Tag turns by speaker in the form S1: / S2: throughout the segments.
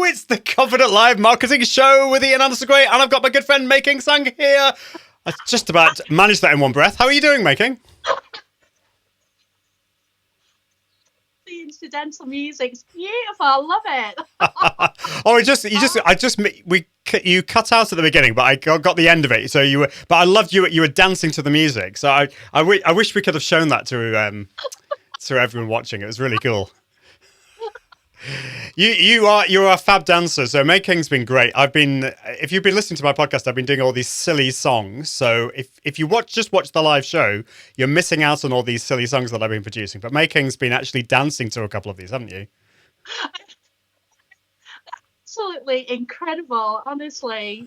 S1: It's the Confident Live Marketing Show with Ian Anderson Gray, and I've got my good friend May King Tsang here. I just about managed that in one breath. How are you doing, May King?
S2: The incidental music's beautiful. I love
S1: it. You cut out at the beginning, but I got the end of it. So but I loved you. You were dancing to the music. So I wish we could have shown that to everyone watching. It was really cool. You're a fab dancer. So May King's been great. If you've been listening to my podcast, I've been doing all these silly songs. So if you watch the live show, you're missing out on all these silly songs that I've been producing. But May King's been actually dancing to a couple of these, haven't you?
S2: Absolutely incredible. Honestly,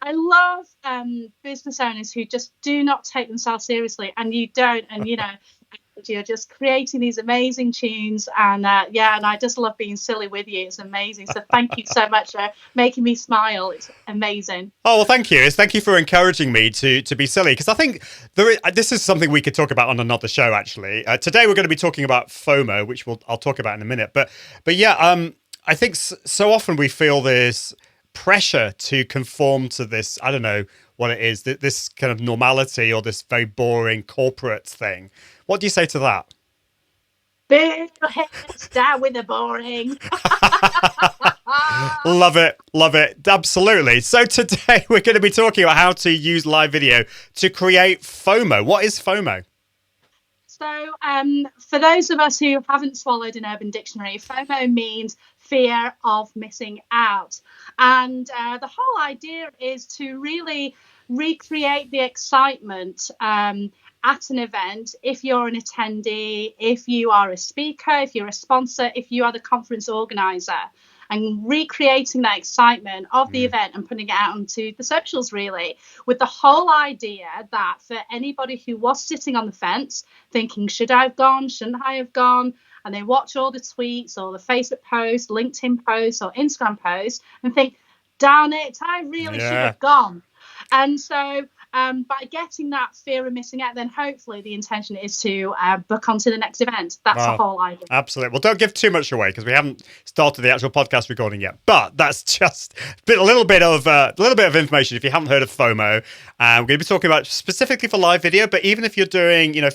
S2: I love business owners who just do not take themselves seriously, and you don't, and you're just creating these amazing tunes, and and I just love being silly with you. It's amazing. So thank you so much for making me smile. It's amazing.
S1: Oh, well, thank you. Thank you for encouraging me to be silly, because I think this is something we could talk about on another show, actually. Today we're going to be talking about FOMO, which I'll talk about in a minute. But yeah, I think so often we feel this pressure to conform to this, I don't know what it is, this kind of normality or this very boring corporate thing. What do you say to that?
S2: Boo, heads down with the boring.
S1: Love it. Absolutely. So today we're going to be talking about how to use live video to create FOMO. What is FOMO?
S2: So for those of us who haven't swallowed an Urban Dictionary, FOMO means fear of missing out. And the whole idea is to really recreate the excitement at an event. If you're an attendee, if you are a speaker, if you're a sponsor, if you are the conference organizer, and recreating that excitement of the event and putting it out onto the socials, really, with the whole idea that for anybody who was sitting on the fence thinking, should I have gone, shouldn't I have gone, and they watch all the tweets or the Facebook posts, LinkedIn posts or Instagram posts and think, darn it, I really should have gone. And so by getting that fear of missing out, then hopefully the intention is to book onto the next event. That's the whole idea. Absolutely.
S1: Well, don't give too much away because we haven't started the actual podcast recording yet. But that's just a little bit of information. If you haven't heard of FOMO, we're going to be talking about specifically for live video. But even if you're doing, a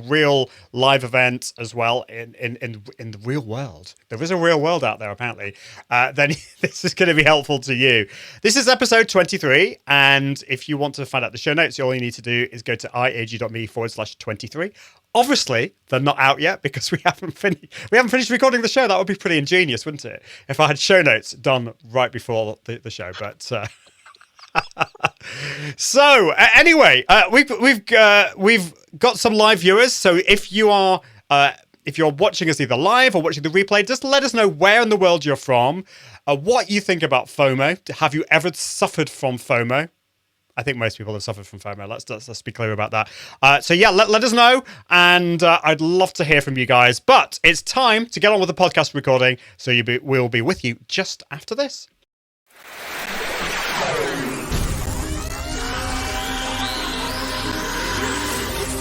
S1: real live event as well in the real world, there is a real world out there apparently. Then this is going to be helpful to you. This is episode 23, and if you want to find out the show notes, all you need to do is go to iag.me/23. Obviously, they're not out yet because we haven't finished recording the show. That would be pretty ingenious, wouldn't it? If I had show notes done right before the show. But so anyway, we've got some live viewers. So if you're watching us either live or watching the replay, just let us know where in the world you're from, what you think about FOMO. Have you ever suffered from FOMO? I think most people have suffered from FOMO. Let's be clear about that. So yeah, let us know, and I'd love to hear from you guys. But it's time to get on with the podcast recording. So we'll be with you just after this.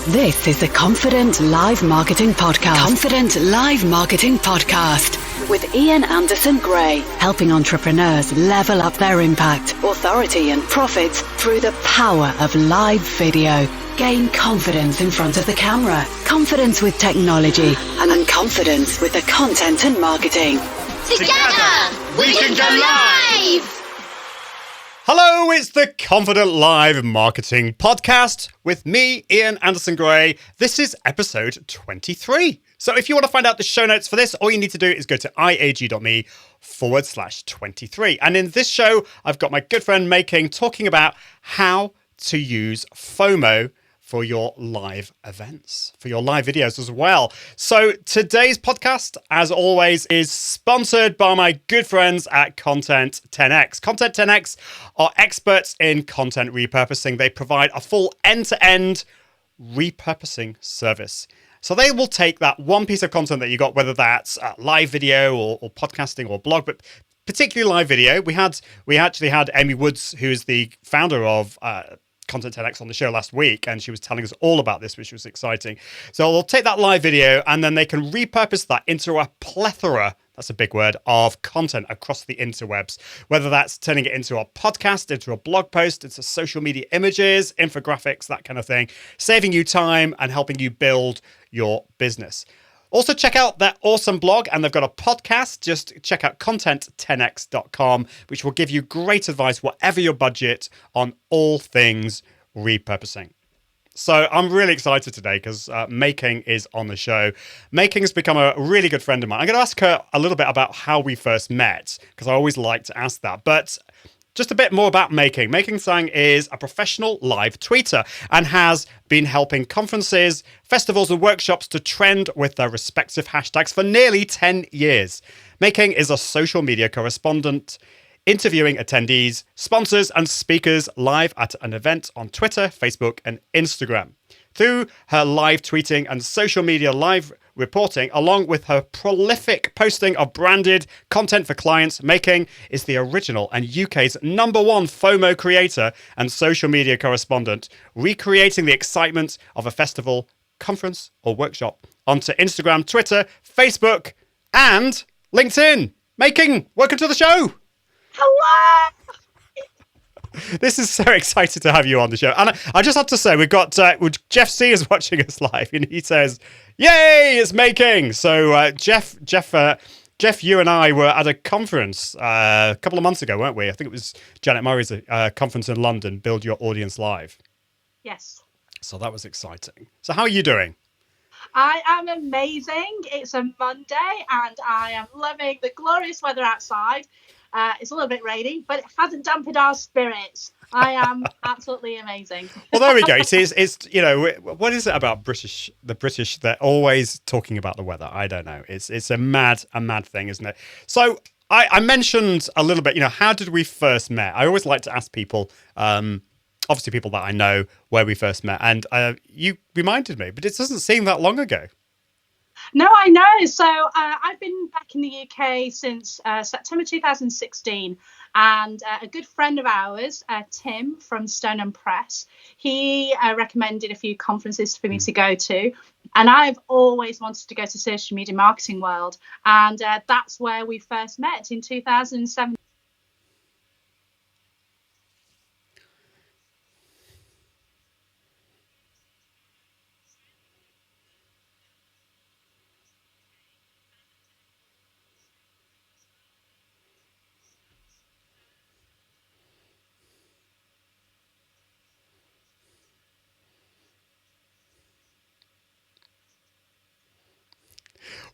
S3: This is the Confident Live Marketing Podcast. Confident Live Marketing Podcast with Ian Anderson Gray, helping entrepreneurs level up their impact, authority and profits through the power of live video. Gain confidence in front of the camera, confidence with technology, and confidence with the content and marketing.
S4: Together, we can go live!
S1: Hello, it's the Confident Live Marketing Podcast with me, Ian Anderson Gray. This is episode 23. So if you want to find out the show notes for this, all you need to do is go to iag.me/23. And in this show, I've got my good friend May King talking about how to use FOMO for your live events, for your live videos as well. So today's podcast, as always, is sponsored by my good friends at Content 10X. Content 10X are experts in content repurposing. They provide a full end-to-end repurposing service. So they will take that one piece of content that you got, whether that's live video or podcasting or blog, but particularly live video. We actually had Amy Woods, who is the founder of Content 10X on the show last week, and she was telling us all about this, which was exciting. So they'll take that live video and then they can repurpose that into a plethora that's a big word, of content across the interwebs, whether that's turning it into a podcast, into a blog post, into social media images, infographics, that kind of thing, saving you time and helping you build your business. Also, check out their awesome blog, and they've got a podcast. Just check out content10x.com, which will give you great advice, whatever your budget, on all things repurposing. So I'm really excited today because May King is on the show. May King has become a really good friend of mine. I'm going to ask her a little bit about how we first met, because I always like to ask that. But just a bit more about May King. May King Tsang is a professional live tweeter and has been helping conferences, festivals and workshops to trend with their respective hashtags for nearly 10 years. May King is a social media correspondent, interviewing attendees, sponsors and speakers live at an event on Twitter, Facebook and Instagram. Through her live tweeting and social media live reporting, along with her prolific posting of branded content for clients, May King is the original and UK's #1 FOMO creator and social media correspondent, recreating the excitement of a festival, conference or workshop onto Instagram, Twitter, Facebook and LinkedIn. May King, welcome to the show.
S2: Hello!
S1: This is so excited to have you on the show. And I just have to say, we've got Jeff C is watching us live, and he says, "Yay, it's May King." So Jeff, you and I were at a conference a couple of months ago, weren't we? I think it was Janet Murray's conference in London, Build Your Audience Live.
S2: Yes.
S1: So that was exciting. So how are you doing?
S2: I am amazing. It's a Monday and I am loving the glorious weather outside. It's a little bit rainy, but it hasn't dampened our spirits. I am absolutely amazing.
S1: Well, there we go. It's you know, what is it about the British? They're always talking about the weather. I don't know. It's a mad thing, isn't it? So I mentioned a little bit, you know, how did we first met? I always like to ask people, obviously people that I know, where we first met. And you reminded me, but it doesn't seem that long ago.
S2: No, I know. So I've been back in the UK since September 2016. And a good friend of ours, Tim from Stone and Press, he recommended a few conferences for me to go to. And I've always wanted to go to social media marketing world. And that's where we first met in 2007.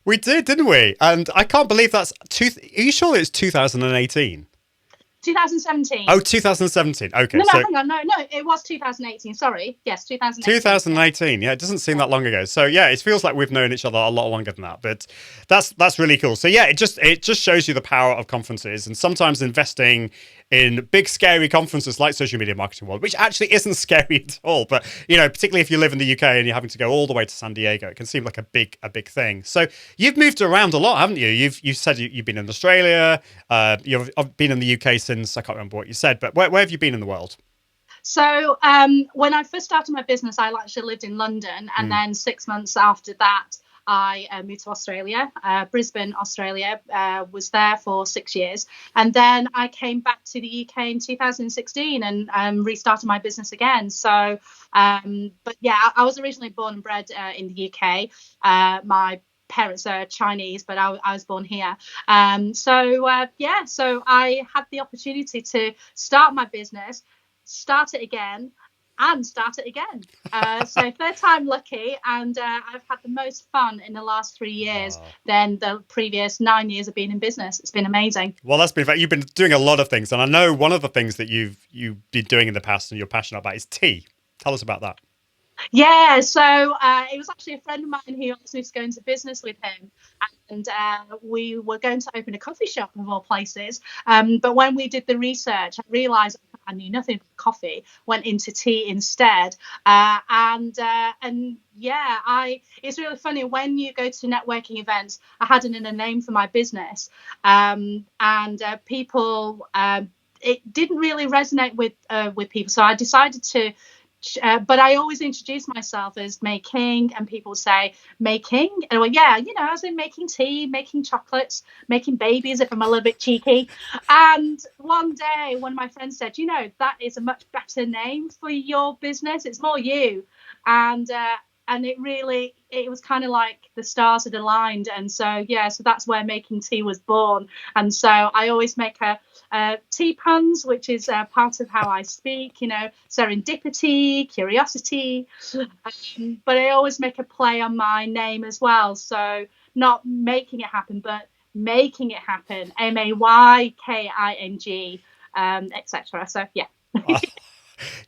S1: We did, didn't we? And I can't believe that's... Are you sure it's 2018?
S2: 2017.
S1: Oh, 2017. Okay.
S2: No, hang on. No, it was 2018. Sorry. Yes, 2018.
S1: 2018. Yeah, it doesn't seem that long ago. So yeah, it feels like we've known each other a lot longer than that. But that's really cool. So yeah, it just shows you the power of conferences, and sometimes investing in big scary conferences like Social Media Marketing World, which actually isn't scary at all. But you know, particularly if you live in the UK and you're having to go all the way to San Diego, it can seem like a big thing. So you've moved around a lot, haven't you? You've said you've been in Australia. You've been in the UK since, I can't remember what you said, but where have you been in the world?
S2: So when I first started my business, I actually lived in London, and then 6 months after that, I moved to Australia, Brisbane, Australia, was there for 6 years. And then I came back to the UK in 2016 and restarted my business again. So, but yeah, I was originally born and bred in the UK. My parents are Chinese, but I was born here. So I had the opportunity to start my business, start it again, and start it again. So third time lucky, and I've had the most fun in the last 3 years than the previous 9 years of being in business. It's been amazing.
S1: Well, that's been fact. You've been doing a lot of things, and I know one of the things that you've been doing in the past and you're passionate about is tea. Tell us about that.
S2: Yeah, so it was actually a friend of mine who asked me to go into business with him, and we were going to open a coffee shop of all places. But when we did the research, I realised I knew nothing about coffee, went into tea instead. It's really funny when you go to networking events. I had a name for my business, and people, it didn't really resonate with people. So I decided to but I always introduce myself as May King, and people say May King, and well, yeah, as in making tea, making chocolates, making babies if I'm a little bit cheeky. And one day, one of my friends said, that is a much better name for your business. It's more you, and it was kind of like the stars had aligned, and so that's where Making Tea was born. And so I always make tea puns, which is part of how I speak, serendipity, curiosity, but I always make a play on my name as well, so not making it happen but making it happen, Mayking, etc. So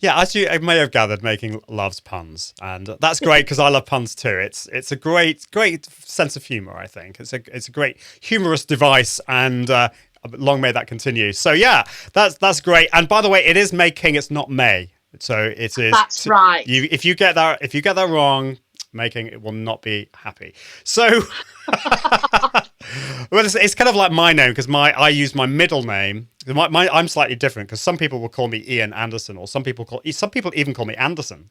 S1: Yeah, as you may have gathered, Making loves puns, and that's great because I love puns too. It's a great sense of humor. I think it's a great humorous device, and long may that continue. So yeah, that's great. And by the way, it is May King. It's not May. So it is.
S2: That's right.
S1: If you get that wrong, Making it will not be happy. So. Well, it's kind of like my name because I use my middle name. I'm slightly different because some people will call me Ian Anderson, or some people even call me Anderson,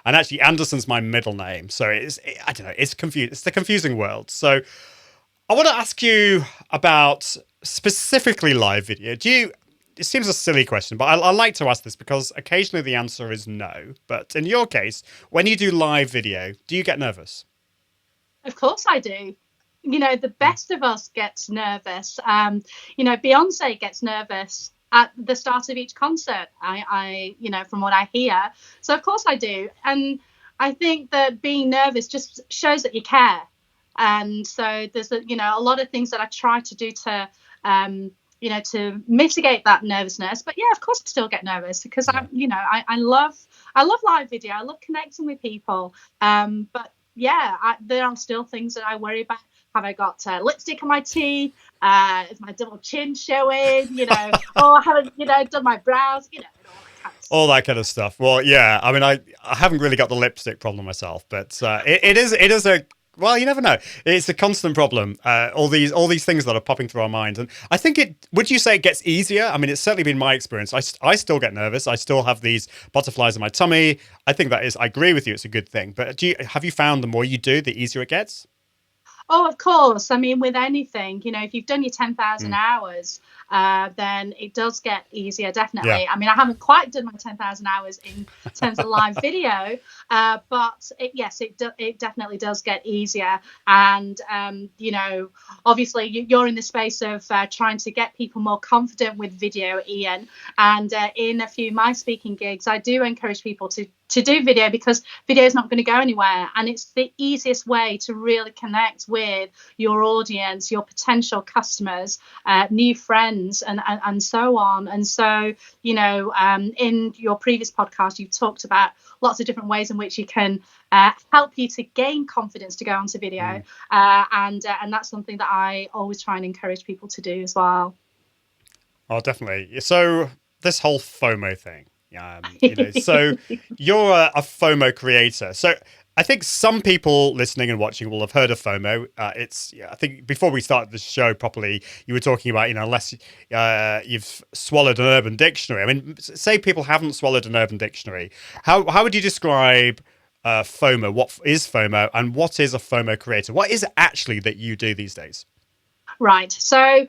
S1: and actually Anderson's my middle name. So I don't know. It's confusing. It's the confusing world. So I want to ask you about specifically live video. It seems a silly question, but I like to ask this because occasionally the answer is no. But in your case, when you do live video, do you get nervous?
S2: Of course I do. The best of us gets nervous. Beyonce gets nervous at the start of each concert. I from what I hear. So of course I do. And I think that being nervous just shows that you care. And so there's a lot of things that I try to do to to mitigate that nervousness. But yeah, of course I still get nervous because I love live video. I love connecting with people. But yeah, there are still things that I worry about. Have I got lipstick on my teeth? Is my double chin showing? I haven't, done my brows.
S1: All that kind of stuff. Well, yeah. I mean, I haven't really got the lipstick problem myself, but it is a. Well, you never know. It's a constant problem. All these things that are popping through our minds, and I think would you say it gets easier? I mean, it's certainly been my experience. I still get nervous. I still have these butterflies in my tummy. I think I agree with you. It's a good thing. But have you found the more you do, the easier it gets?
S2: Oh, of course. I mean, with anything, if you've done your 10,000 hours, then it does get easier, definitely. Yeah. I mean, I haven't quite done my 10,000 hours in terms of live video, but it definitely does get easier. And, obviously you're in the space of trying to get people more confident with video, Ian. And in a few of my speaking gigs, I do encourage people to do video because video is not going to go anywhere, and it's the easiest way to really connect with your audience, your potential customers, new friends, and so on. And so in your previous podcast you've talked about lots of different ways in which you can help you to gain confidence to go onto video, and that's something that I always try and encourage people to do as well.
S1: Oh, definitely. So this whole FOMO thing, so you're a FOMO creator. So I think some people listening and watching will have heard of FOMO. I think before we started the show properly, you were talking about, unless you've swallowed an Urban Dictionary. I mean, say people haven't swallowed an Urban Dictionary. How would you describe FOMO? What is FOMO, and what is a FOMO creator? What is it actually that you do these days?
S2: Right. So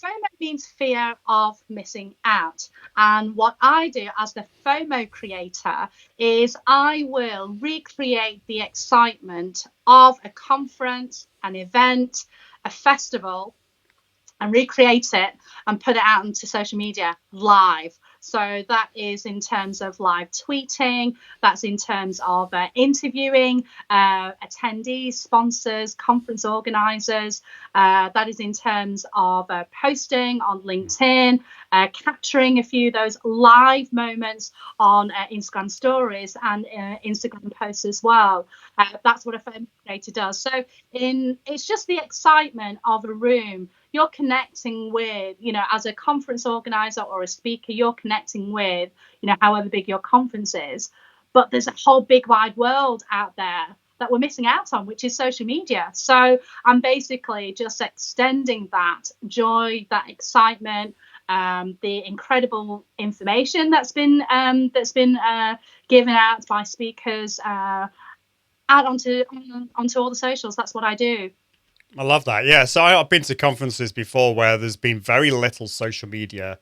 S2: FOMO means fear of missing out. And what I do as the FOMO creator is I will recreate the excitement of a conference, an event, a festival, and recreate it and put it out into social media live. So that is in terms of live tweeting, that's in terms of interviewing attendees, sponsors, conference organizers. That is in terms of posting on LinkedIn, capturing a few of those live moments on Instagram stories and Instagram posts as well. That's what a FOMO creator does. So it's just the excitement of a room. You're connecting with, as a conference organizer or a speaker, you're connecting with, however big your conference is. But there's a whole big wide world out there that we're missing out on, which is social media. So I'm basically just extending that joy, that excitement, the incredible information that's been given out by speakers out onto all the socials. That's what I do.
S1: I love that. Yeah. So I've been to conferences before where there's been very little social media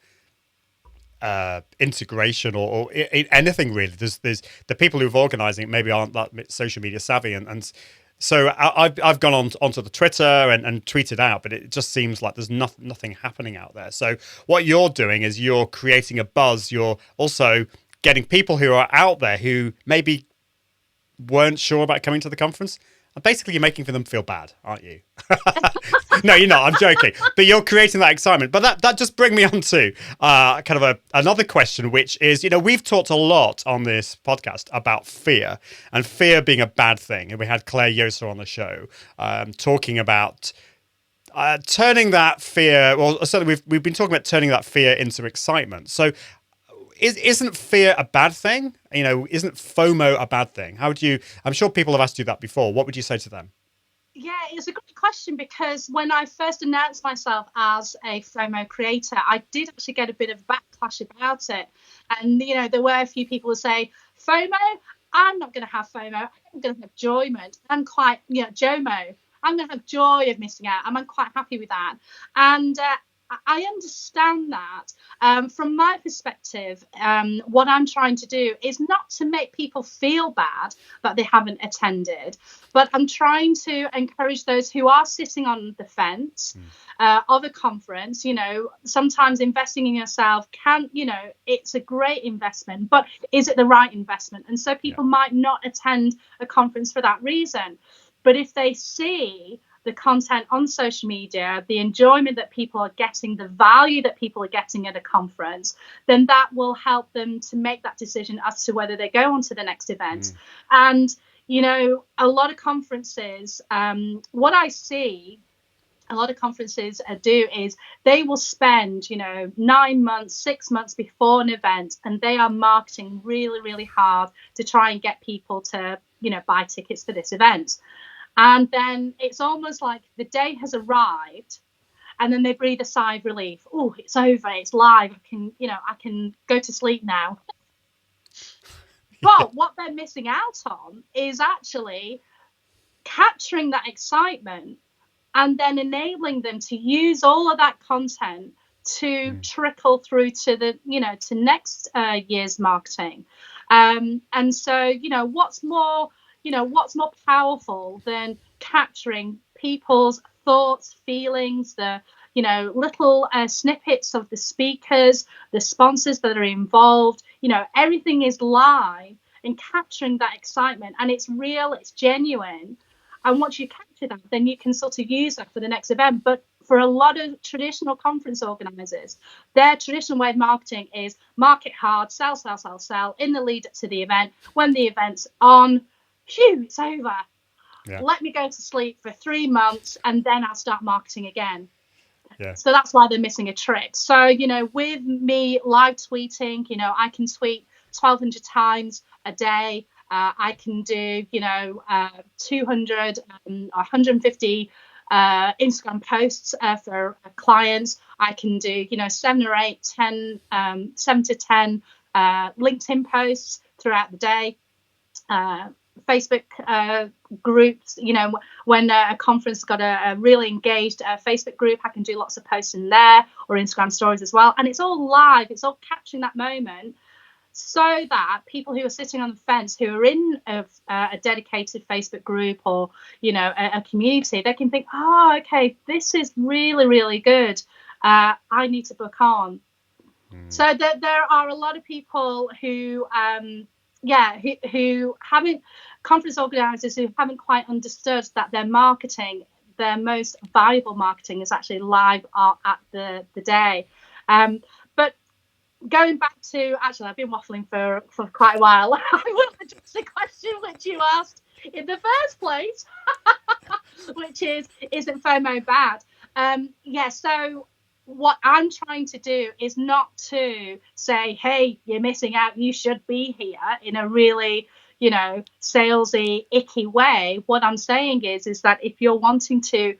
S1: integration or anything really. There's the people who've organising it maybe aren't that social media savvy, and so I've gone onto the Twitter and tweeted out, but it just seems like there's nothing happening out there. So what you're doing is you're creating a buzz. You're also getting people who are out there who maybe weren't sure about coming to the conference. And basically, you're making for them feel bad, aren't you? No, you're not. I'm joking. But you're creating that excitement. But that just brings me on to kind of another question, which is, we've talked a lot on this podcast about fear and fear being a bad thing. And we had Claire Yosa on the show talking about turning that fear. Well, certainly we've been talking about turning that fear into excitement. So isn't fear a bad thing? Isn't FOMO a bad thing? I'm sure people have asked you that before. What would you say to them?
S2: Yeah, it's a great question, because when I first announced myself as a FOMO creator, I did actually get a bit of backlash about it. And, there were a few people who say, FOMO? I'm not going to have FOMO. I'm going to have enjoyment. I'm quite, JOMO. I'm going to have joy of missing out. I'm quite happy with that. And I understand that. From my perspective, what I'm trying to do is not to make people feel bad that they haven't attended, but I'm trying to encourage those who are sitting on the fence of a conference. Sometimes investing in yourself it's a great investment, but is it the right investment? And so people might not attend a conference for that reason. But if they see the content on social media, the enjoyment that people are getting, the value that people are getting at a conference, then that will help them to make that decision as to whether they go on to the next event. And, a lot of conferences, what I see a lot of conferences do is they will spend, 9 months, 6 months before an event, and they are marketing really, really hard to try and get people to, buy tickets for this event. And then it's almost like the day has arrived, and then they breathe a sigh of relief. Oh, it's over. It's live. I can go to sleep now. But what they're missing out on is actually capturing that excitement and then enabling them to use all of that content to trickle through to the, to next year's marketing. And so, what's more powerful than capturing people's thoughts, feelings, the little snippets of the speakers, the sponsors that are involved. Everything is live, and capturing that excitement, and it's real, it's genuine. And once you capture that, then you can sort of use that for the next event. But for a lot of traditional conference organizers, their traditional way of marketing is market hard, sell, sell, sell, sell in the lead up to the event. When the event's on, phew, it's over. Yeah. Let me go to sleep for 3 months, and then I'll start marketing again. Yeah. So that's why they're missing a trick. So, with me live tweeting, I can tweet 1,200 times a day. I can do, 200, 150 Instagram posts for clients. I can do, 7 or 8, 10, 7 to 10 LinkedIn posts throughout the day. Facebook groups, when a conference has got a really engaged Facebook group, I can do lots of posts in there, or Instagram stories as well. And it's all live. It's all capturing that moment, so that people who are sitting on the fence, who are in a dedicated Facebook group or, a community, they can think, oh, okay, this is really, really good. I need to book on. So there are a lot of people who haven't, conference organizers who haven't quite understood that their marketing, their most valuable marketing, is actually live at the day. But going back to, actually, I've been waffling for quite a while. I will address the question which you asked in the first place, which is, isn't FOMO bad? So what I'm trying to do is not to say, hey, you're missing out, you should be here, in a really, salesy, icky way. What I'm saying is that if you're wanting to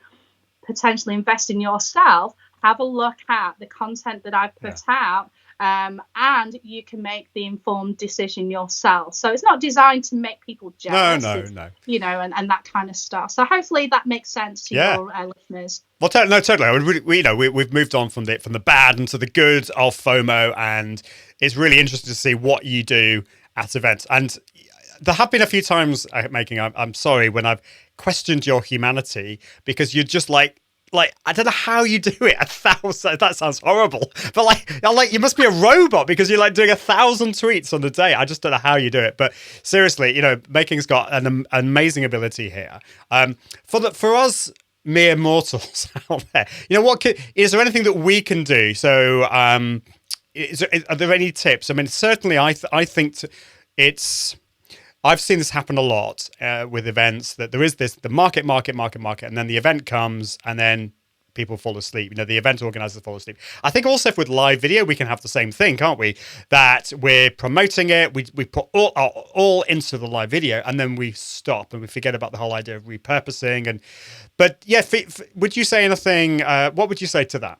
S2: potentially invest in yourself, have a look at the content that I've put out, and you can make the informed decision yourself. So it's not designed to make people jealous.
S1: No.
S2: You know, and that kind of stuff. So hopefully that makes sense to your listeners.
S1: Well, totally. We've moved on from the bad into the good of FOMO, and it's really interesting to see what you do at events. And there have been a few times, I'm sorry, when I've questioned your humanity, because you're just like I don't know how you do it. 1,000. That sounds horrible, but like you must be a robot, because you're like doing 1,000 tweets on the day. I just don't know how you do it. But seriously, you know, May King's got an amazing ability here. For us mere mortals out there, you know, is there anything that we can do? So, are there any tips? I mean, certainly, I think I've seen this happen a lot with events, that there is the market, and then the event comes, and then people fall asleep. You know, the event organizers fall asleep. I think also with live video, we can have the same thing, can't we? That we're promoting it, we put all into the live video, and then we stop and we forget about the whole idea of repurposing. But yeah, would you say anything? What would you say to that?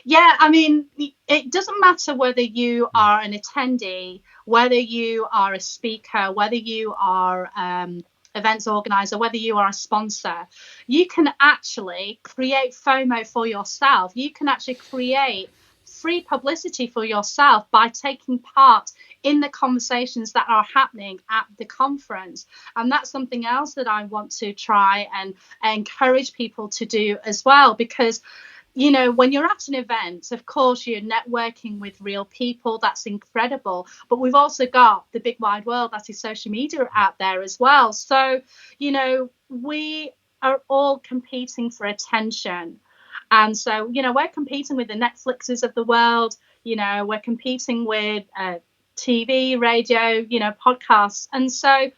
S2: Yeah, I mean, it doesn't matter whether you are an attendee, whether you are a speaker, whether you are events organizer, whether you are a sponsor. You can actually create FOMO for yourself. You can actually create free publicity for yourself by taking part in the conversations that are happening at the conference. And that's something else that I want to try and encourage people to do as well, because you know, when you're at an event, of course, you're networking with real people. That's incredible. But we've also got the big wide world that is social media out there as well. So, you know, we are all competing for attention. And so, you know, we're competing with the Netflixes of the world. You know, we're competing with TV, radio, you know, podcasts. And so,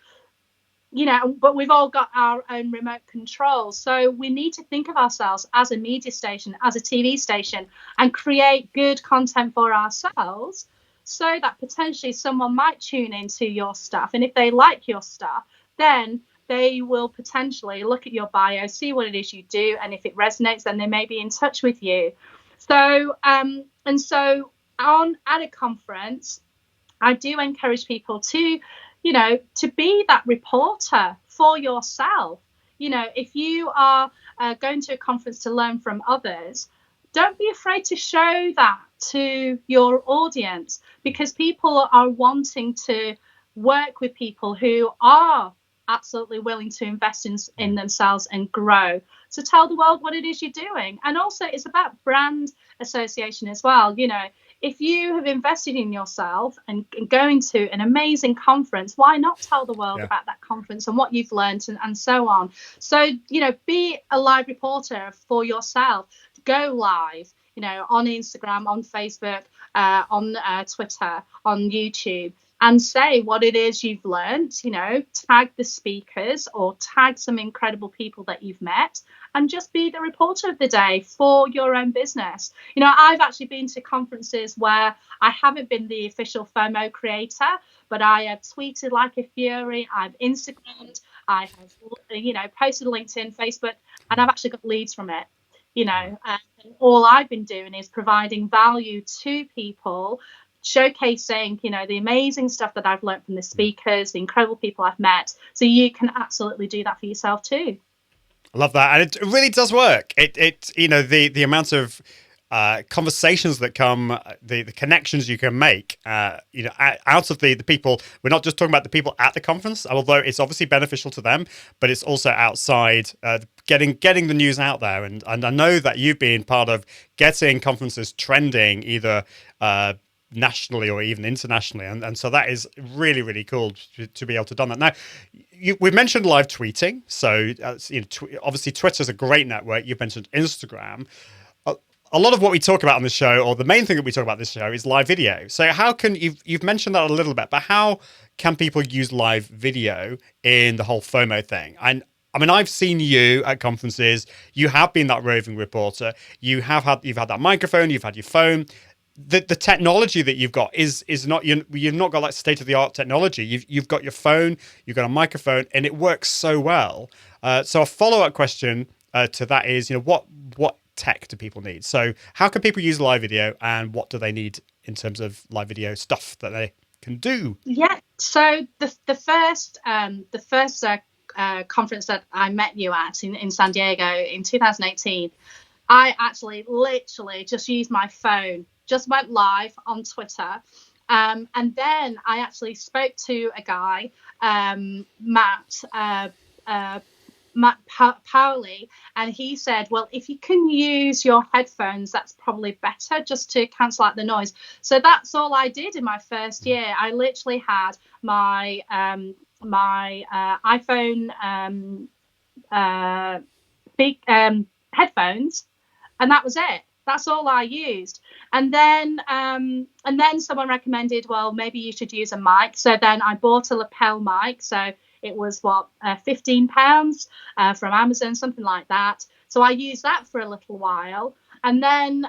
S2: you know, but we've all got our own remote control. So we need to think of ourselves as a media station, as a TV station, and create good content for ourselves, so that potentially someone might tune into your stuff. And if they like your stuff, then they will potentially look at your bio, see what it is you do. And if it resonates, then they may be in touch with you. So, and so at a conference, I do encourage people to, you know, to be that reporter for yourself. You know, if you are going to a conference to learn from others, don't be afraid to show that to your audience, because people are wanting to work with people who are absolutely willing to invest in themselves and grow. So tell the world what it is you're doing. And also it's about brand association as well. You know, if you have invested in yourself and going to an amazing conference, why not tell the world about that conference and what you've learned and so on? So, you know, be a live reporter for yourself. Go live, you know, on Instagram, on Facebook, on Twitter, on YouTube, and say what it is you've learned. You know, tag the speakers or tag some incredible people that you've met, and just be the reporter of the day for your own business. You know, I've actually been to conferences where I haven't been the official FOMO creator, but I have tweeted like a fury, I've Instagrammed, I have, you know, posted LinkedIn, Facebook, and I've actually got leads from it. You know, and all I've been doing is providing value to people, showcasing, you know, the amazing stuff that I've learned from the speakers, the incredible people I've met. So you can absolutely do that for yourself too.
S1: I love that, and it really does work. It you know, the amount of conversations that come, the connections you can make, you know, out of the people. We're not just talking about the people at the conference, although it's obviously beneficial to them, but it's also outside, getting the news out there. And I know that you've been part of getting conferences trending either nationally or even internationally, and so that is really, really cool to be able to do that. Now, we've mentioned live tweeting, so you know, obviously Twitter's a great network. You've mentioned Instagram. A lot of what we talk about on this show, or the main thing that we talk about this show, is live video. So how can you've mentioned that a little bit, but how can people use live video in the whole FOMO thing? And I mean, I've seen you at conferences. You have been that roving reporter. You've had that microphone. You've had your phone. The technology that you've got is not, you've not got like state of the art technology. You've got your phone. You've got a microphone, and it works so well. So a follow up question to that is, you know, what tech do people need? So how can people use live video, and what do they need in terms of live video stuff that they can do?
S2: Yeah. So the first conference that I met you at in San Diego in 2018, I actually literally just used my phone, just went live on Twitter. And then I actually spoke to a guy, Matt Powley, and he said, well, if you can use your headphones, that's probably better, just to cancel out the noise. So that's all I did in my first year. I literally had my iPhone headphones, and that was it. That's all I used. And then someone recommended, well, maybe you should use a mic. So then I bought a lapel mic. So it was £15 from Amazon, something like that. So I used that for a little while. And then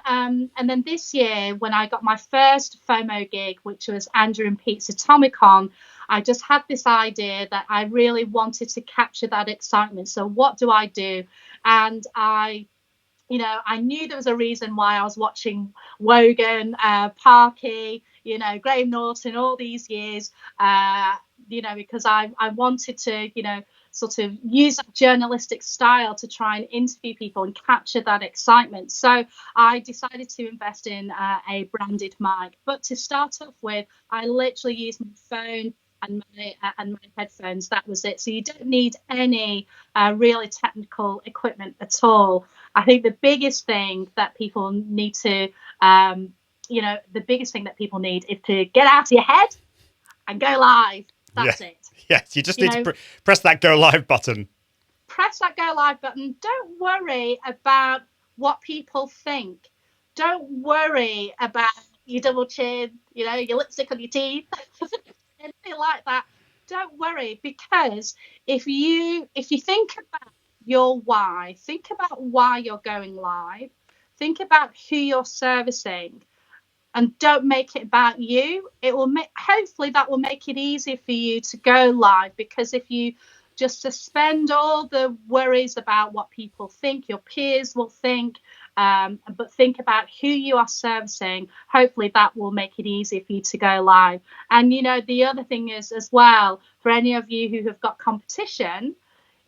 S2: this year, when I got my first FOMO gig, which was Andrew and Pete's Atomicon, I just had this idea that I really wanted to capture that excitement. So what do I do? And I knew there was a reason why I was watching Wogan, Parky, Graham Norton all these years, because I wanted to, sort of use that journalistic style to try and interview people and capture that excitement. So I decided to invest in a branded mic. But to start off with, I literally used my phone and my headphones. That was it. So you don't need any really technical equipment at all. I think the biggest thing that people need to, the biggest thing that people need is to get out of your head and go live. That's it.
S1: Yes, you just need to press that go live button.
S2: Press that go live button. Don't worry about what people think. Don't worry about your double chin, your lipstick on your teeth, anything like that. Don't worry, because if you think about your why, think about why you're going live, think about who you're servicing, and don't make it about you. It will hopefully that will make it easier for you to go live, because if you just suspend all the worries about what people think, your peers will think, but think about who you are servicing, hopefully that will make it easier for you to go live. And the other thing is as well, for any of you who have got competition,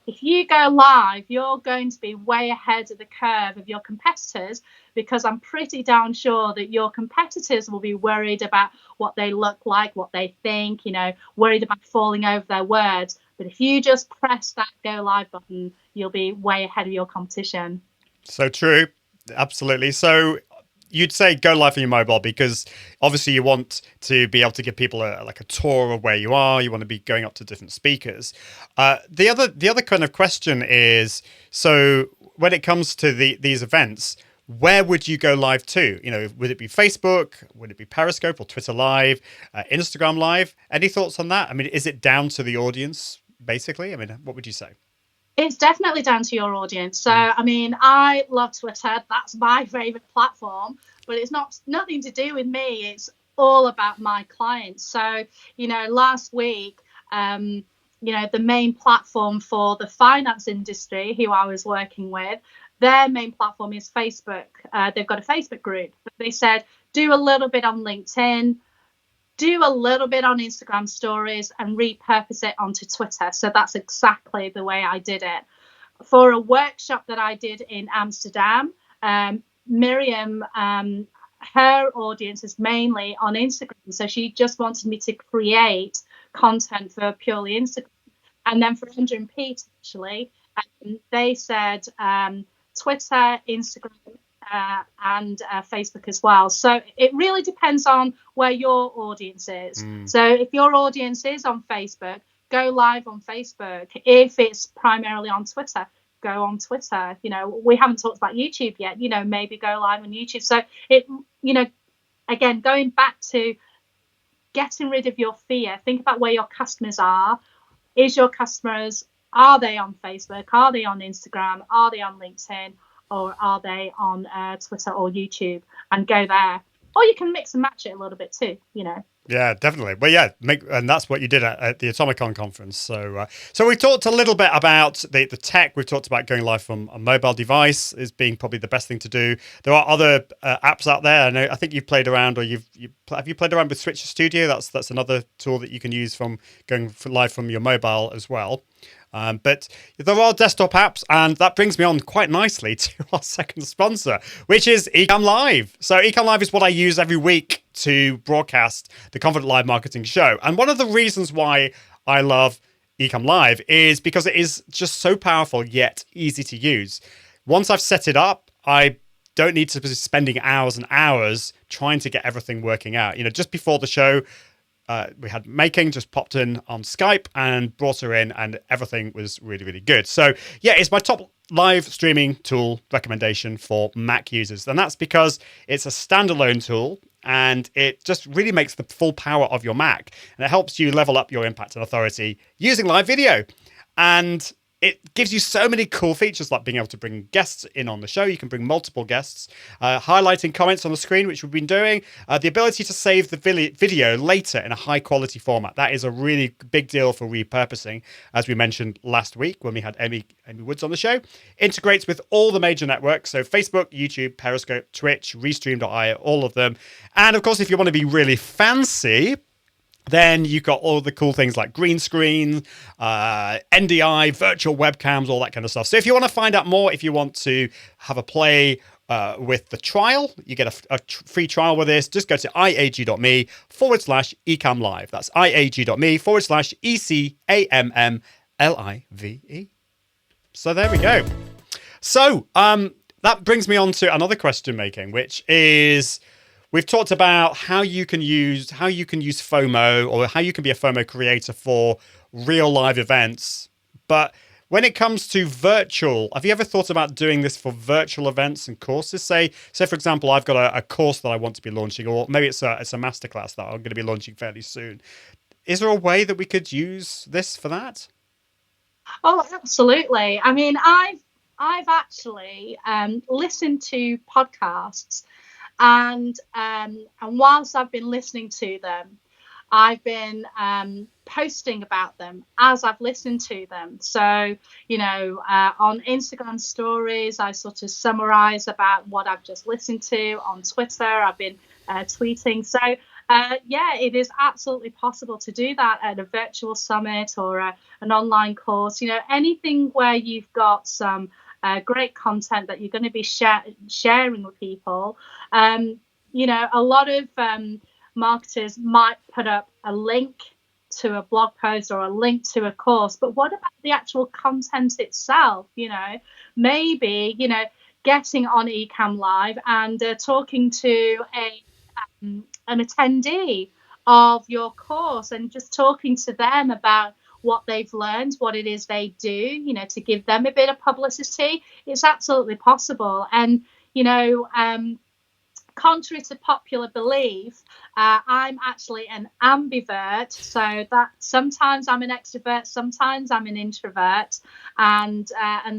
S2: if you go live, you're going to be way ahead of the curve of your competitors, because I'm pretty darn sure that your competitors will be worried about what they look like, what they think, worried about falling over their words. But if you just press that go live button, you'll be way ahead of your competition.
S1: So true. Absolutely. So you'd say go live on your mobile, because obviously you want to be able to give people a tour of where you are. You want to be going up to different speakers. The other kind of question is, so when it comes to these events, where would you go live to? Would it be Facebook? Would it be Periscope or Twitter Live, Instagram Live? Any thoughts on that? I mean, is it down to the audience, basically? I mean, what would you say?
S2: It's definitely down to your audience. So, I mean, I love Twitter. That's my favorite platform, but it's nothing to do with me. It's all about my clients. So, last week, the main platform for the finance industry, who I was working with, their main platform is Facebook. They've got a Facebook group, but they said, do a little bit on LinkedIn, do a little bit on Instagram stories, and repurpose it onto Twitter. So that's exactly the way I did it. For a workshop that I did in Amsterdam, Miriam, her audience is mainly on Instagram. So she just wanted me to create content for purely Instagram. And then for Andrew and Pete, actually, they said Twitter, Instagram, and Facebook as well. So it really depends on where your audience is. So if your audience is on Facebook, go live on Facebook. If it's primarily on Twitter, go on Twitter. We haven't talked about YouTube yet. Maybe go live on YouTube. So it, again, going back to getting rid of your fear, think about where your customers are. Are they on Facebook? Are they on Instagram? Are they on LinkedIn? Or are they on Twitter or YouTube? And go there. Or you can mix and match it a little bit too,
S1: Yeah, definitely. Well, yeah, and that's what you did at the Atomicon conference. So we talked a little bit about the tech. We've talked about going live from a mobile device as being probably the best thing to do. There are other apps out there. I think you've played around, or have you played around with Switcher Studio? That's another tool that you can use from going live from your mobile as well. But there are desktop apps, and that brings me on quite nicely to our second sponsor, which is Ecamm Live. So Ecamm Live is what I use every week to broadcast the Confident Live Marketing Show. And one of the reasons why I love Ecamm Live is because it is just so powerful yet easy to use. Once I've set it up, I don't need to be spending hours and hours trying to get everything working out. Just before the show, we had May King just popped in on Skype and brought her in, and everything was really, really good. So yeah, it's my top live streaming tool recommendation for Mac users. And that's because it's a standalone tool, and it just really makes the full power of your Mac. And it helps you level up your impact and authority using live video. And it gives you so many cool features, like being able to bring guests in on the show. You can bring multiple guests, highlighting comments on the screen, which we've been doing, the ability to save the video later in a high quality format. That is a really big deal for repurposing, as we mentioned last week when we had Amy Woods on the show. Integrates with all the major networks, so Facebook, YouTube, Periscope, Twitch, Restream.io, all of them. And of course, if you want to be really fancy, then you've got all the cool things like green screen, NDI, virtual webcams, all that kind of stuff. So if you want to find out more, if you want to have a play with the trial, you get a free trial with this. Just go to iag.me/ecamm live. That's iag.me/ECAMMLIVE. So there we go. So that brings me on to another question, Making, which is, we've talked about how you can use FOMO, or how you can be a FOMO creator for real live events. But when it comes to virtual, have you ever thought about doing this for virtual events and courses? Say for example, I've got a course that I want to be launching, or maybe it's a masterclass that I'm going to be launching fairly soon. Is there a way that we could use this for that?
S2: Oh, absolutely. I mean, I've actually listened to podcasts. And whilst I've been listening to them, I've been posting about them as I've listened to them. So, on Instagram stories, I sort of summarize about what I've just listened to. On Twitter, I've been tweeting. So, it is absolutely possible to do that at a virtual summit or an online course. Anything where you've got some great content that you're going to be sharing with people. A lot of marketers might put up a link to a blog post or a link to a course, but what about the actual content itself? Maybe getting on Ecamm Live and talking to an attendee of your course and just talking to them about what they've learned, what it is they do, to give them a bit of publicity. It's absolutely possible. And, contrary to popular belief, I'm actually an ambivert. So that sometimes I'm an extrovert, sometimes I'm an introvert. And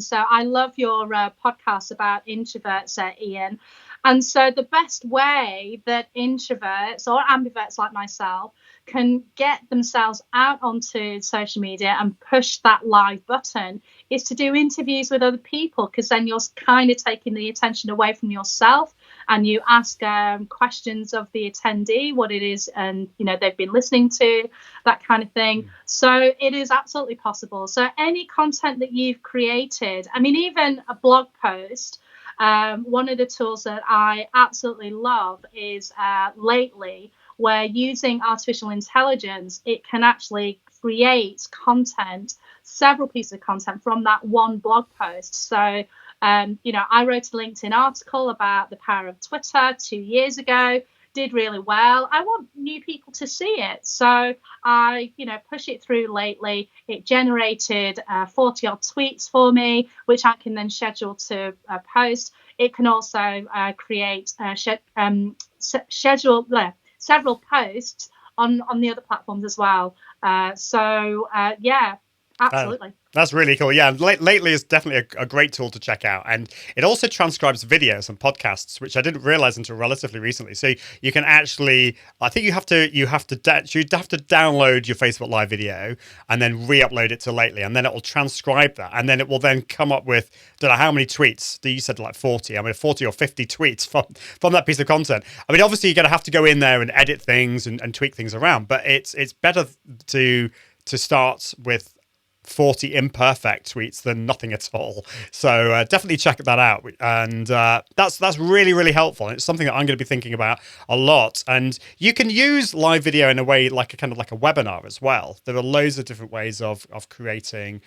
S2: so I love your podcast about introverts, Ian. And so the best way that introverts or ambiverts like myself can get themselves out onto social media and push that live button is to do interviews with other people, because then you're kind of taking the attention away from yourself and you ask questions of the attendee, what it is and they've been listening to, that kind of thing. So it is absolutely possible. So any content that you've created, I mean, even a blog post, one of the tools that I absolutely love is lately, where using artificial intelligence, it can actually create content, several pieces of content from that one blog post. So, I wrote a LinkedIn article about the power of Twitter 2 years ago, did really well. I want new people to see it. So I, push it through lately. It generated 40 odd tweets for me, which I can then schedule to post. It can also create several posts on the other platforms as well. Absolutely.
S1: That's really cool. Yeah, and lately is definitely a great tool to check out, and it also transcribes videos and podcasts, which I didn't realize until relatively recently. So you can actually, I think you have to download your Facebook Live video and then re-upload it to Lately, and then it will transcribe that, and then it will then come up with, I don't know how many tweets. You said like 40. I mean, 40 or 50 tweets from that piece of content. I mean, obviously you're going to have to go in there and edit things and tweak things around, but it's better to start with 40 imperfect tweets than nothing at all. So definitely check that out. And that's really, really helpful. It's something that I'm going to be thinking about a lot. And you can use live video in a way like a kind of like a webinar as well. There are loads of different ways of creating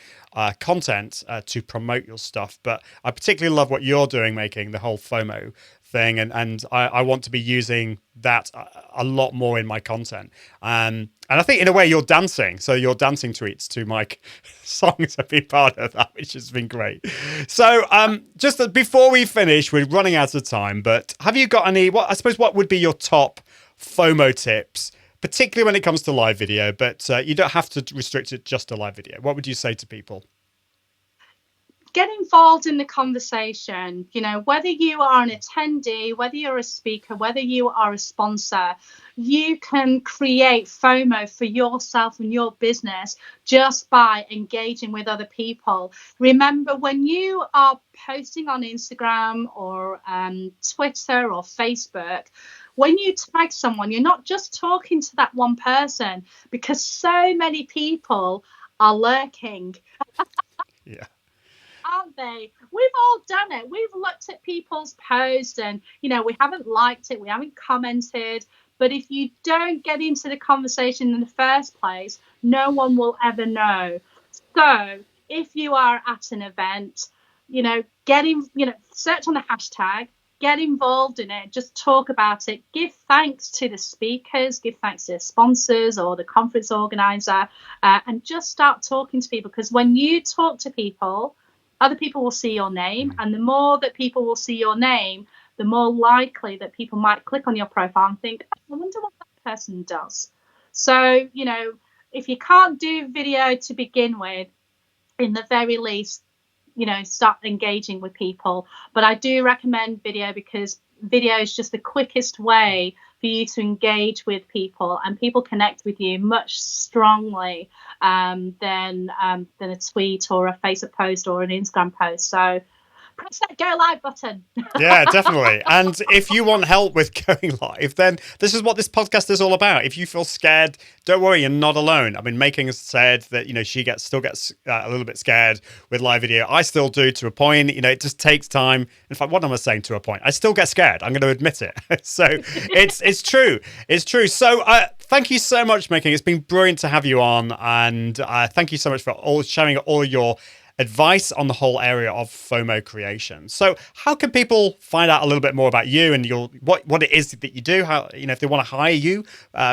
S1: content to promote your stuff. But I particularly love what you're doing, making the whole FOMO thing, and I want to be using that a lot more in my content. And I think in a way you're dancing, so your dancing tweets to my songs have been part of that, which has been great. So just before we finish, we're running out of time, but have you got any, what would be your top FOMO tips, particularly when it comes to live video, but you don't have to restrict it just to live video? What would you say to people?
S2: Get involved in the conversation. Whether you are an attendee, whether you're a speaker, whether you are a sponsor, you can create FOMO for yourself and your business just by engaging with other people. Remember, when you are posting on Instagram or Twitter or Facebook, when you tag someone, you're not just talking to that one person, because so many people are lurking.
S1: Yeah.
S2: Aren't they? We've all done it. We've looked at people's posts and, we haven't liked it, we haven't commented. But if you don't get into the conversation in the first place, no one will ever know. So if you are at an event, search on the hashtag, get involved in it, just talk about it, give thanks to the speakers, give thanks to the sponsors or the conference organizer, and just start talking to people. Because when you talk to people, other people will see your name, and the more that people will see your name, the more likely that people might click on your profile and think, I wonder what that person does. So, if you can't do video to begin with, in the very least, start engaging with people. But I do recommend video, because video is just the quickest way for you to engage with people, and people connect with you much strongly than a tweet or a Facebook post or an Instagram post. So press that go live button.
S1: Yeah, definitely. And if you want help with going live, then this is what this podcast is all about. If you feel scared, don't worry, you're not alone. I mean, May King has said that, she still gets a little bit scared with live video. I still do, to a point. It just takes time. In fact, what am I saying, to a point? I still get scared. I'm going to admit it. So it's true. It's true. So thank you so much, May King. It's been brilliant to have you on. And thank you so much for sharing all your advice on the whole area of FOMO creation. So how can people find out a little bit more about you and what it is that you do? How, if they want to hire you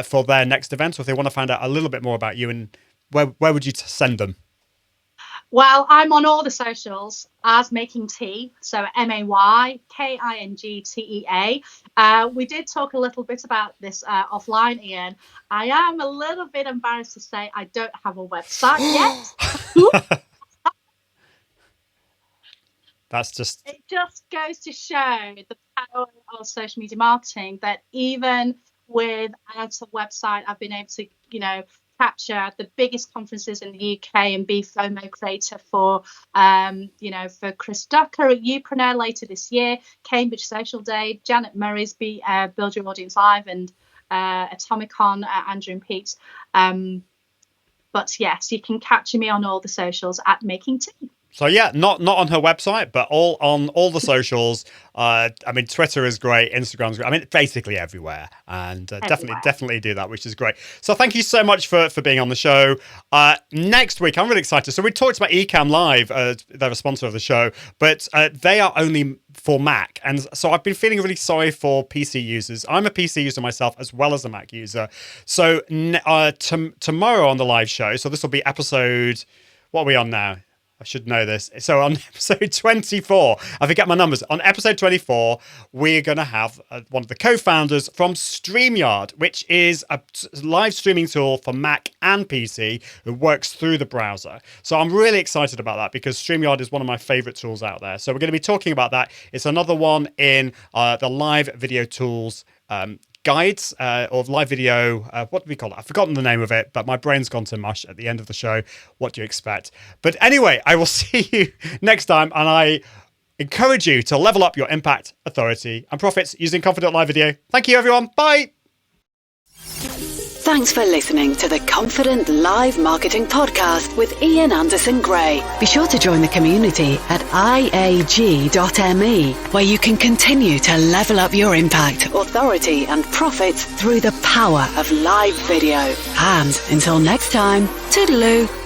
S1: for their next event, or if they want to find out a little bit more about you, and where would you send them?
S2: Well, I'm on all the socials as Making Tea, so MAYKINGTEA. We did talk a little bit about this offline, Ian. I am a little bit embarrassed to say I don't have a website yet. It just goes to show the power of social media marketing, that even without a website, I've been able to, capture the biggest conferences in the UK and be FOMO creator for Chris Ducker at Upreneur later this year, Cambridge Social Day, Janet Murray's Build Your Audience Live, and Atomicon at Andrew and Pete. But yes, you can capture me on all the socials at Making Tea.
S1: So yeah, not on her website, but all on all the socials. I mean, Twitter is great, Instagram's great. I mean, basically everywhere, and definitely do that, which is great. So thank you so much for being on the show. Next week, I'm really excited. So we talked about Ecamm Live, they're a sponsor of the show, but they are only for Mac, and so I've been feeling really sorry for PC users. I'm a PC user myself, as well as a Mac user. So tomorrow on the live show, so this will be episode, what are we on now? I should know this. So on episode 24, I forget my numbers. On episode 24, we're going to have one of the co-founders from StreamYard, which is a live streaming tool for Mac and PC who works through the browser. So I'm really excited about that because StreamYard is one of my favorite tools out there. So we're going to be talking about that. It's another one in the live video tools guides or live video, what do we call it? I've forgotten the name of it, but my brain's gone to mush at the end of the show. What do you expect? But anyway, I will see you next time, and I encourage you to level up your impact, authority, and profits using Confident Live Video. Thank you, everyone. Bye.
S3: Thanks for listening to the Confident Live Marketing Podcast with Ian Anderson Gray. Be sure to join the community at iag.me, where you can continue to level up your impact, authority, and profits through the power of live video. And until next time, toodaloo.